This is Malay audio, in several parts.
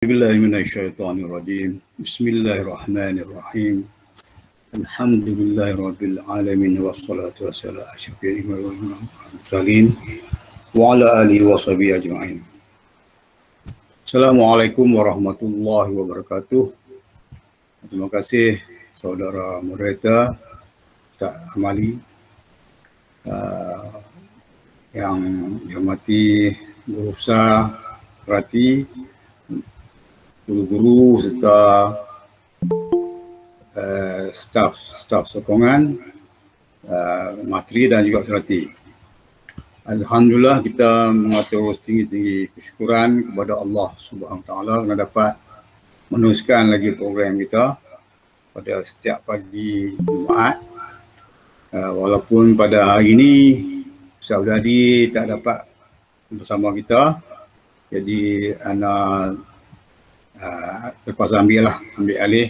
بالله من الشيطان الرجيم بسم الله الرحمن الرحيم الحمد لله رب العالمين والصلاة والسلام على أشرف المرسلين وعلى آله وصحبه أجمعين. Assalamualaikum warahmatullahi wabarakatuh. Terima kasih saudara moderator Ustaz Amali, yang dihormati Guru Besar Perhati, guru-guru serta staf sokongan, materi dan juga serati. Alhamdulillah kita mengatur setinggi-tinggi kesyukuran kepada Allah Subhanahu Wa Taala kerana dapat meneruskan lagi program kita pada setiap pagi Jumaat. Walaupun pada hari ini Ustaz Udadi tak dapat bersama kita, jadi ana terpaksa ambil alih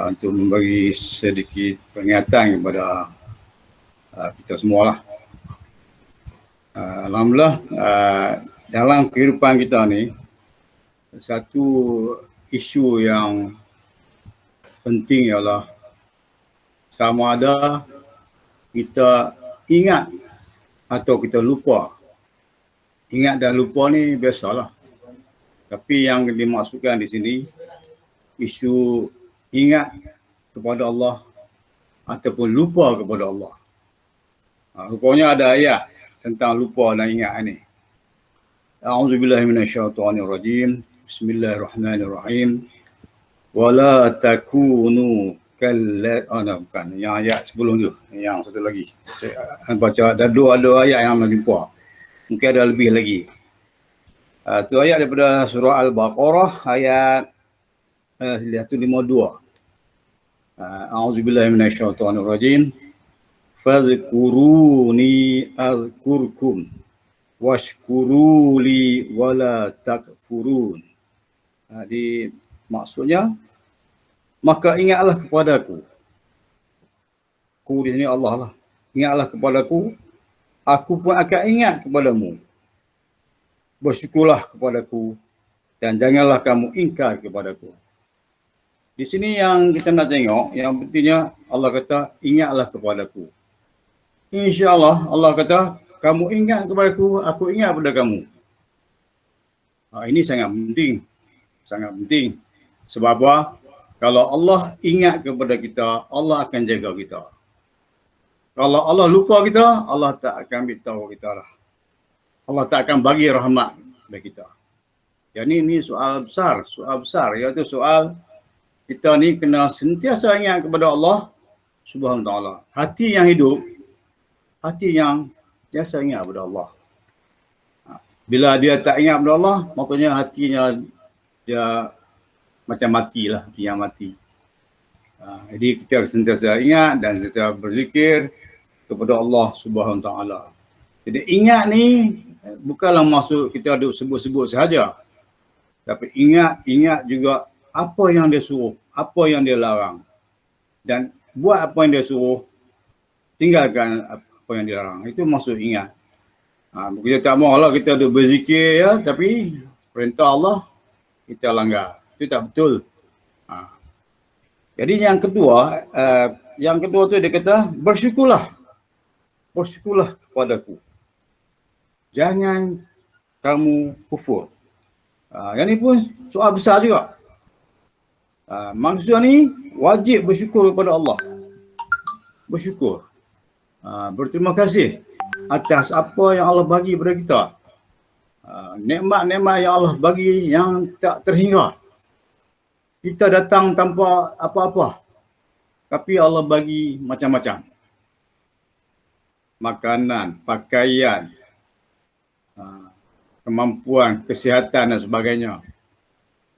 untuk memberi sedikit peringatan kepada kita semua lah. Alhamdulillah, dalam kehidupan kita ni, satu isu yang penting ialah sama ada kita ingat atau kita lupa. Ingat dan lupa ni biasalah. Tapi yang dimaksudkan di sini, isu ingat kepada Allah ataupun lupa kepada Allah. Rupanya ada ayat tentang lupa dan ingat ni. A'udzubillahi minasyaitonirrajim. Bismillahirrahmanirrahim. Wala takunu bukan. Yang ayat sebelum tu. Yang satu lagi. Saya baca ada dua ayat yang lupa. Mungkin ada lebih lagi. Itu ayat daripada surah Al-Baqarah ayat 152. A'udzubillahi minasyaitonirrajim. Fadhkuruni azkurkum washkuruli wala takfurun. Jadi maksudnya, maka ingatlah kepadaku. Ku di sini Allah lah. Ingatlah kepadaku, aku pun akan ingat kepadamu. Bersyukurlah kepadaku dan janganlah kamu ingkar kepadaku. Di sini yang kita nak tengok, yang pentingnya Allah kata ingatlah kepadaku. InsyaAllah Allah kata kamu ingat kepadaku, aku ingat kepada kamu. Ini sangat penting. Sangat penting. Sebab apa? Kalau Allah ingat kepada kita, Allah akan jaga kita. Kalau Allah lupa kita, Allah tak akan beritahu kita lah. Allah tak akan bagi rahmat kepada kita. Jadi ini soal besar, iaitu soal kita ni kena sentiasa ingat kepada Allah Subhanahu Wa Taala. Hati yang hidup, hati yang sentiasa ingat kepada Allah. Bila dia tak ingat kepada Allah, maknanya hatinya dia macam matilah, hati yang mati. Jadi kita sentiasa ingat dan sentiasa berzikir kepada Allah Subhanahu Wa Taala. Jadi ingat ni bukanlah maksud kita duk sebut-sebut sahaja. Tapi ingat juga apa yang dia suruh, apa yang dia larang. Dan buat apa yang dia suruh, tinggalkan apa yang dia larang. Itu maksud ingat. Kita tak maulah kita duk berzikir ya, tapi perintah Allah kita langgar. Itu tak betul. Jadi yang kedua tu dia kata bersyukurlah. Bersyukurlah kepadaku. Jangan kamu kufur. Yang ni pun soal besar juga. Manusia ni wajib bersyukur kepada Allah. Bersyukur. Berterima kasih atas apa yang Allah bagi kepada kita. Nikmat-nikmat yang Allah bagi yang tak terhingga. Kita datang tanpa apa-apa. Tapi Allah bagi macam-macam. Makanan, pakaian, kemampuan, kesihatan dan sebagainya.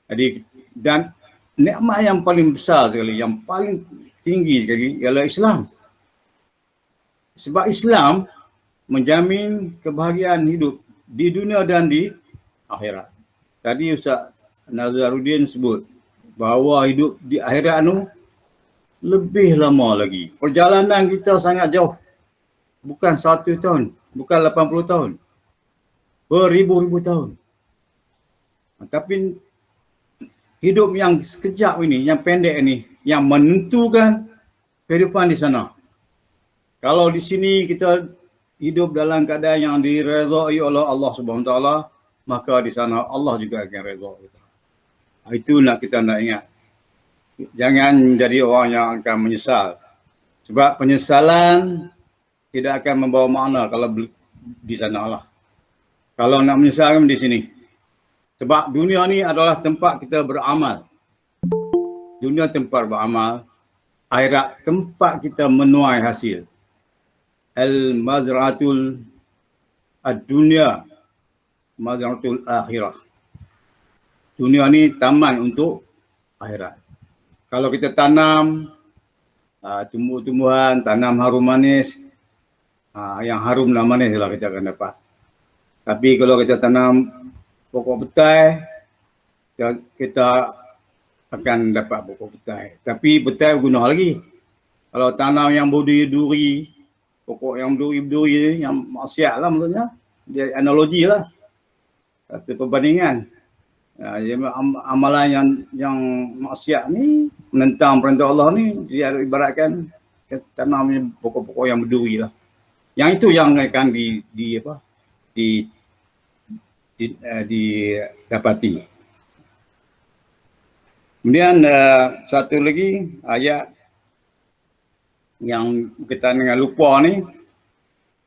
Jadi, dan nikmat yang paling besar sekali, yang paling tinggi sekali ialah Islam. Sebab Islam menjamin kebahagiaan hidup di dunia dan di akhirat. Tadi Ustaz Nazaruddin sebut bahawa hidup di akhirat itu lebih lama lagi. Perjalanan kita sangat jauh. Bukan 1 tahun, bukan 80 tahun. Beribu-ribu tahun. Tapi hidup yang sekejap ini, yang pendek ini, yang menentukan kehidupan di sana. Kalau di sini kita hidup dalam keadaan yang diredai oleh Allah Subhanahu Wa Taala, maka di sana Allah juga akan redha kita. Itu kita nak ingat. Jangan menjadi orang yang akan menyesal. Sebab penyesalan tidak akan membawa makna kalau di sana lah. Kalau nak menyesal di sini. Sebab dunia ni adalah tempat kita beramal. Dunia tempat beramal. Akhirat tempat kita menuai hasil. Al-mazratul ad-dunya, mazratul akhirah. Dunia ni taman untuk akhirat. Kalau kita tanam tumbuh-tumbuhan, tanam harum manis, yang harum dan manis lah kita akan dapat. Tapi kalau kita tanam pokok petai, kita akan dapat pokok petai. Tapi petai guna lagi. Kalau tanam yang berduri-duri, pokok yang berduri-duri, yang maksiat lah maksudnya, dia analogi lah. Satu perbandingan. Amalan yang maksiat ni, menentang perintah Allah ni, dia ibaratkan tanam pokok-pokok yang berduri lah. Yang itu yang akan didapati. Kemudian satu lagi ayat yang kita dengan lupa ni,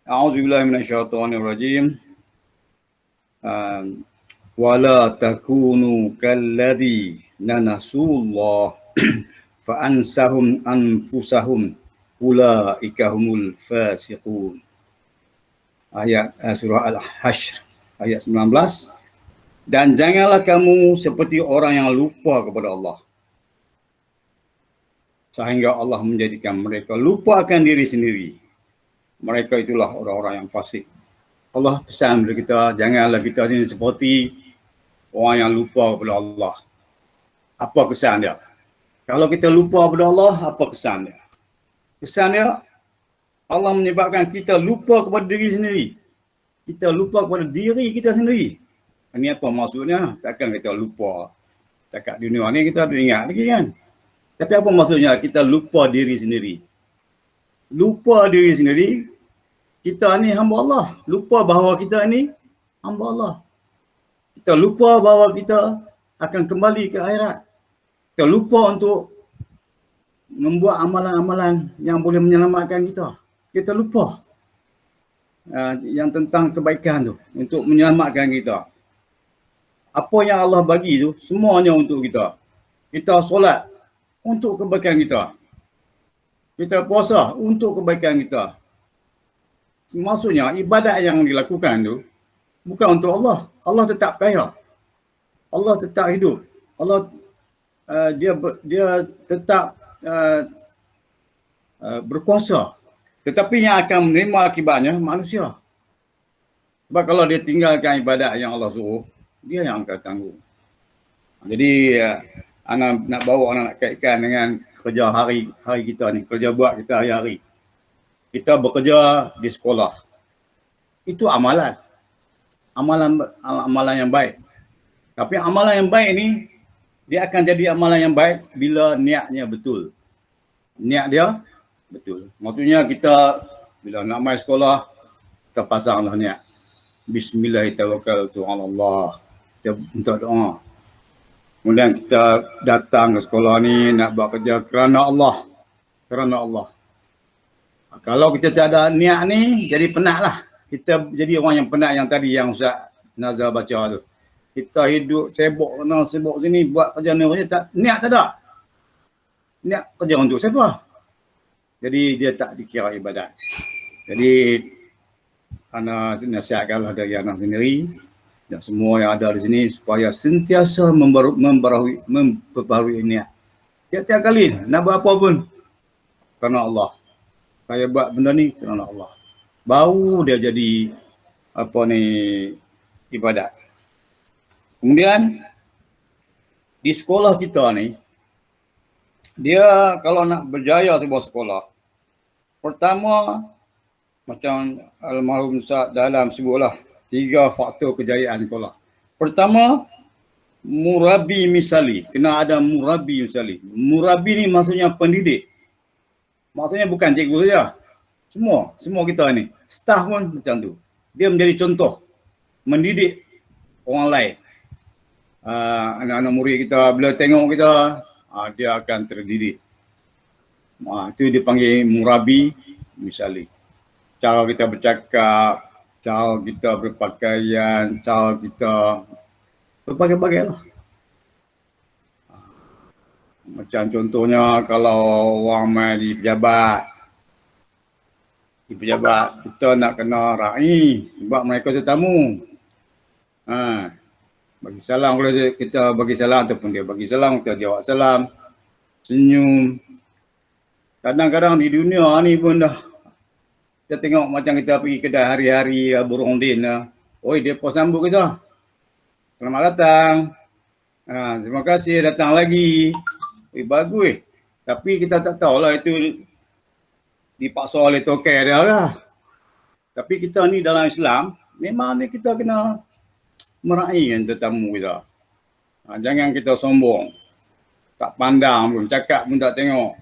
A'udzubillahi minasyaitonirrajim. Wala takunu kalladzi nanasullah fa ansahum anfusahum ulaika humul fasiqun. Ayat surah Al-Hashr ayat 19. Dan janganlah kamu seperti orang yang lupa kepada Allah, sehingga Allah menjadikan mereka lupa akan diri sendiri. Mereka itulah orang-orang yang fasik. Allah pesan kepada kita, janganlah kita ini seperti orang yang lupa kepada Allah. Apa kesan dia? Kalau kita lupa kepada Allah, apa kesan dia? Kesan dia, Allah menyebabkan kita lupa kepada diri sendiri. Kita lupa kepada diri kita sendiri. Ini apa maksudnya? Takkan kita lupa. Dekat dunia ni kita ada ingat lagi kan? Tapi apa maksudnya kita lupa diri sendiri? Lupa diri sendiri, kita ni hamba Allah. Lupa bahawa kita ni hamba Allah. Kita lupa bahawa kita akan kembali ke akhirat. Kita lupa untuk membuat amalan-amalan yang boleh menyelamatkan kita. Kita lupa yang tentang kebaikan tu untuk menyelamatkan kita. Apa yang Allah bagi tu semuanya untuk kita. Kita solat untuk kebaikan kita. Kita puasa untuk kebaikan kita. Maksudnya ibadat yang dilakukan tu bukan untuk Allah. Allah tetap kaya. Allah tetap hidup. Allah dia tetap berkuasa. Tetapi yang akan menerima akibatnya manusia. Sebab kalau dia tinggalkan ibadat yang Allah suruh, dia yang akan tanggung. Jadi anak nak bawa anak nak kaitkan dengan kerja hari kita ni, kerja buat kita hari-hari. Kita bekerja di sekolah. Itu amalan. Amalan yang baik. Tapi amalan yang baik ni dia akan jadi amalan yang baik bila niatnya betul. Niat dia betul. Maksudnya kita bila nak main sekolah, kita pasanglah niat. Bismillahirrahmanirrahim. Kita minta doa. Kemudian kita datang ke sekolah ni nak buat kerja kerana Allah. Kerana Allah. Kalau kita tak ada niat ni, jadi penatlah. Kita jadi orang yang penat yang tadi yang Ustaz Nazar baca tu. Kita hidup sibuk sana sibuk sini buat kerja ni tak niat tak ada. Niat kerja untuk siapa? Jadi dia tak dikira ibadat. Jadi anak nasihatkanlah dari anak sendiri dan semua yang ada di sini supaya sentiasa memperbaharui niat. Tiap-tiap kali nak buat apa pun kerana Allah. Saya buat benda ni kerana Allah. Baru dia jadi ibadat. Kemudian di sekolah kita ni, dia kalau nak berjaya sebuah sekolah, pertama macam almarhum Ustaz dalam sebutlah 3 faktor kejayaan sekolah. Pertama, murabi misali. Kena ada murabi misali. Murabi ni maksudnya pendidik. Maksudnya bukan cikgu saja. Semua kita ni. Staff pun macam tu. Dia menjadi contoh. Mendidik orang lain. Anak-anak murid kita, bila tengok kita, dia akan terdidik. Itu dipanggil murabi misali. Cara kita bercakap, cara kita berpakaian, cara kita berbagai-bagai lah. Macam contohnya kalau orang main di pejabat, kita nak kena ra'i sebab mereka tetamu. Bagi salam, kalau kita bagi salam ataupun dia bagi salam, kita jawab salam, senyum. Kadang-kadang di dunia ni pun dah, kita tengok macam kita pergi kedai hari-hari berunding. Oi, dia pos sambut kita. Selamat datang. Terima kasih datang lagi. Bagus. Tapi kita tak tahulah itu dipaksa oleh tokai dia lah. Tapi kita ni dalam Islam, memang ni kita kena meraihkan tetamu kita. Jangan kita sombong. Tak pandang pun, cakap pun tak tengok.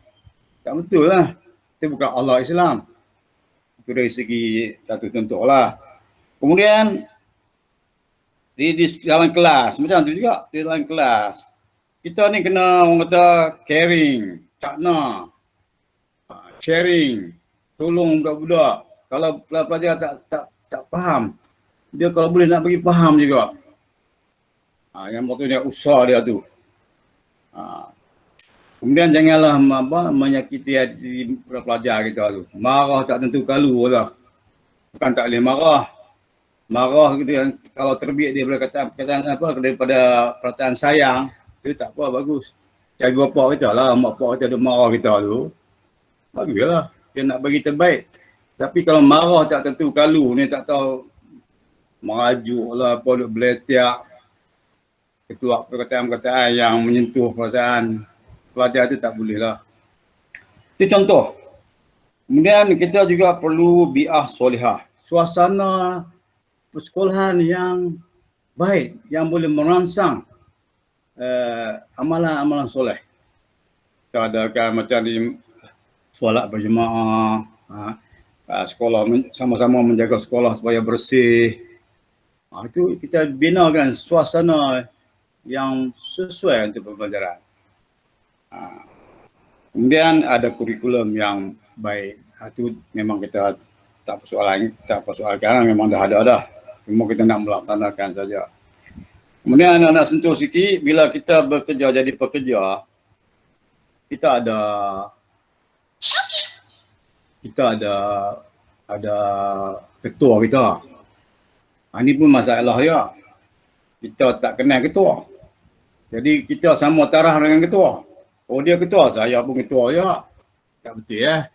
Tak betul lah. Itu bukan Allah Islam. Itu dari segi satu contoh lah. Kemudian, di dalam kelas, macam tu juga. Di dalam kelas, kita ni kena orang kata caring, cakna, sharing, tolong budak-budak. Kalau pelajar tak faham, dia kalau boleh nak bagi faham juga. Yang maksudnya usaha dia tu. Kemudian janganlah menyakiti hati pelajar kita tu. Marah tak tentu kalu lah. Bukan tak boleh marah. Marah gitu, kalau terbit dia boleh kata daripada perasaan sayang, itu tak apa, bagus. Cari bapa kita lah, mak pak kita ada marah kita tu. Baguslah, dia nak bagi terbaik. Tapi kalau marah tak tentu kalu ni, tak tahu merajuk lah, apa duk beletiak, ketua perkataan-perkataan yang menyentuh perasaan pelajar tu, tak boleh lah. Itu contoh. Kemudian kita juga perlu bi'ah solihah. Suasana persekolahan yang baik, yang boleh merangsang amalan-amalan soleh. Kita adakan macam di solat berjemaah, sekolah sama-sama menjaga sekolah supaya bersih. Itu kita binakan suasana yang sesuai untuk pembelajaran. Kemudian ada kurikulum yang baik. Itu memang kita tak persoalkan, memang dah ada dah. Cuma kita nak melaksanakan saja. Kemudian anak-anak sentuh sikit, bila kita bekerja jadi pekerja, kita ada ketua kita. Ini pun masalah ya. Kita tak kenal ketua. Jadi kita sama taraf dengan ketua. Oh, dia ketua, saya pun ketua ya. Tak betul ya.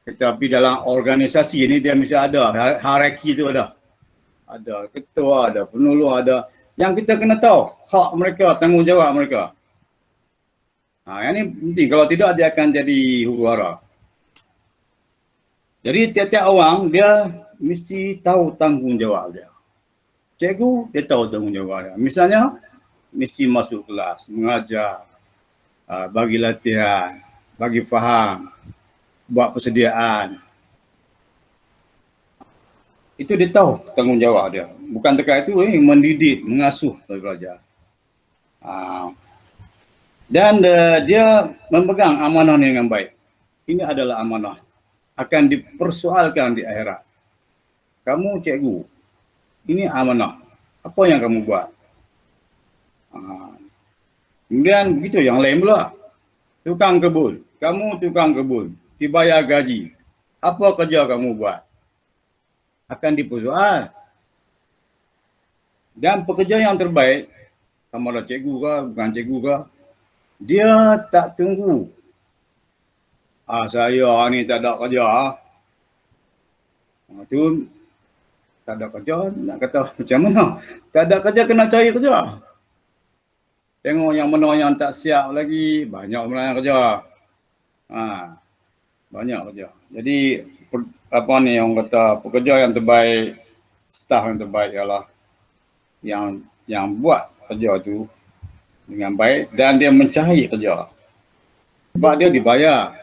Tetapi dalam organisasi ni dia mesti ada hierarki tu ada. Ada ketua, ada penolong, ada. Yang kita kena tahu hak mereka, tanggungjawab mereka. Yang ni penting. Kalau tidak, dia akan jadi huru-hara. Jadi tiap-tiap orang dia mesti tahu tanggungjawab dia. Cikgu dia tahu tanggungjawab dia. Misalnya mesti masuk kelas, mengajar, bagi latihan, bagi faham, buat persediaan. Itu dia tahu tanggungjawab dia. Bukan dekat itu mendidik, mengasuh pelajar. Dan dia memegang amanah dengan baik. Ini adalah amanah. Akan dipersoalkan di akhirat. Kamu cikgu, ini amanah. Apa yang kamu buat? Kemudian begitu yang lain pula. Tukang kebun. Kamu tukang kebun. Dibayar gaji. Apa kerja kamu buat? Akan dipersoal. Dan pekerja yang terbaik, sama ada cikgu ke, bukan cikgu ke, dia tak tunggu. Saya ni tak ada kerja. Itu tak ada kerja, nak kata macam mana? Tak ada kerja, kena cari kerja. Tengok yang mana yang tak siap lagi, banyak orang kerja. Banyak kerja. Jadi orang kata pekerja yang terbaik, staf yang terbaik ialah yang buat kerja tu dengan baik dan dia mencari kerja. Sebab dia dibayar.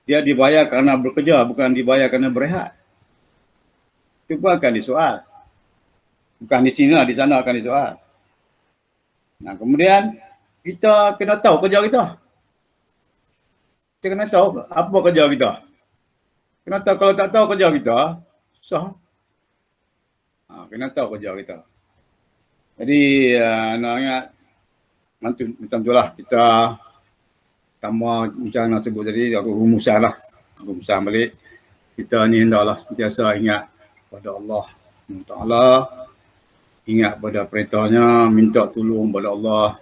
Dia dibayar kerana bekerja, bukan dibayar kerana berehat. Itu pun akan disoal. Bukan di sini lah, di sana akan disoal. Nah, kemudian kita kena tahu kerja kita. Kita kena tahu apa kerja kita. Kena tahu, kalau tak tahu kerja kita, susah. Kena tahu kerja kita. Jadi, nak ingat, macam tu lah kita tambah macam nak sebut tadi, aku rumusan lah. Rumusan balik. Kita ni hendaklah sentiasa ingat pada Allah Taala, ingat pada perintahnya, minta tolong pada Allah.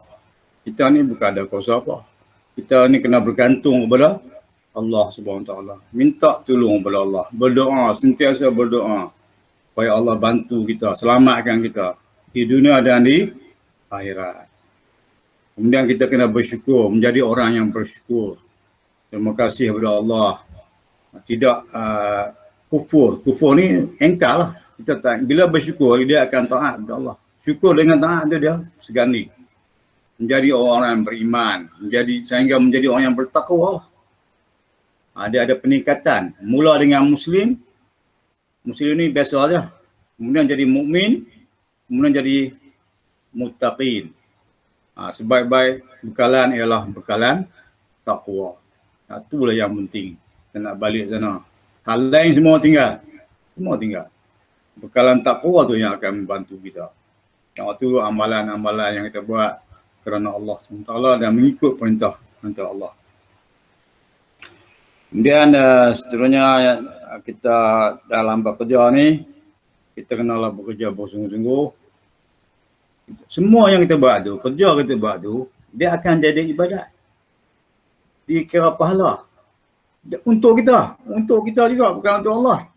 Kita ni bukan ada kuasa apa. Kita ni kena bergantung kepada Allah Subhanahu Taala. Minta tolong kepada Allah. Berdoa, sentiasa berdoa supaya Allah bantu kita, selamatkan kita di dunia dan di akhirat. Kemudian kita kena bersyukur, menjadi orang yang bersyukur. Terima kasih kepada Allah. Tidak kufur. Kufur ni engkar lah. Kita tak, bila bersyukur, dia akan taat kepada Allah. Syukur dengan taat dia segani. Menjadi orang yang beriman, sehingga menjadi orang yang bertakwa. Dia ada peningkatan. Mula dengan Muslim ni biasa saja. Kemudian jadi mukmin, kemudian jadi muttaqin. Sebaik-baik bekalan ialah bekalan takwa. Itulah yang penting. Kita nak balik sana. Hal lain semua tinggal. Bekalan takwa tu yang akan membantu kita. Waktu amalan-amalan yang kita buat kerana Allah SWT dan mengikut perintah Allah. Kemudian seterusnya kita dalam bekerja ni, kita kenalah bekerja bersungguh-sungguh. Semua yang kita buat tu, kerja kita buat tu, dia akan jadi ibadat. Dikira pahala. Untuk kita juga, bukan untuk Allah.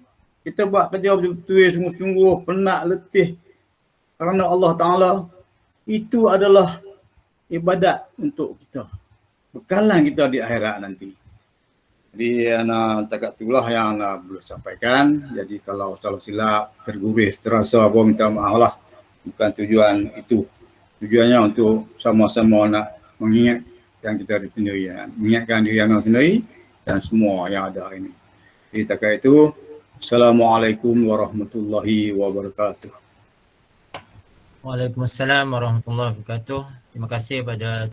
Kita buat kerja betul-betul sungguh-sungguh, penat, letih kerana Allah Ta'ala, itu adalah ibadat untuk kita. Bekalan kita di akhirat nanti. Jadi takat itulah yang boleh sampaikan. Jadi kalau salah silap, terguris, terasa apa, minta maaf lah. Bukan tujuan itu. Tujuannya untuk sama-sama nak mengingat yang kita sendiri, mengingatkan diri yang sendiri dan semua yang ada ini. Jadi takat itu, Assalamualaikum warahmatullahi wabarakatuh. Waalaikumsalam warahmatullahi wabarakatuh. Terima kasih pada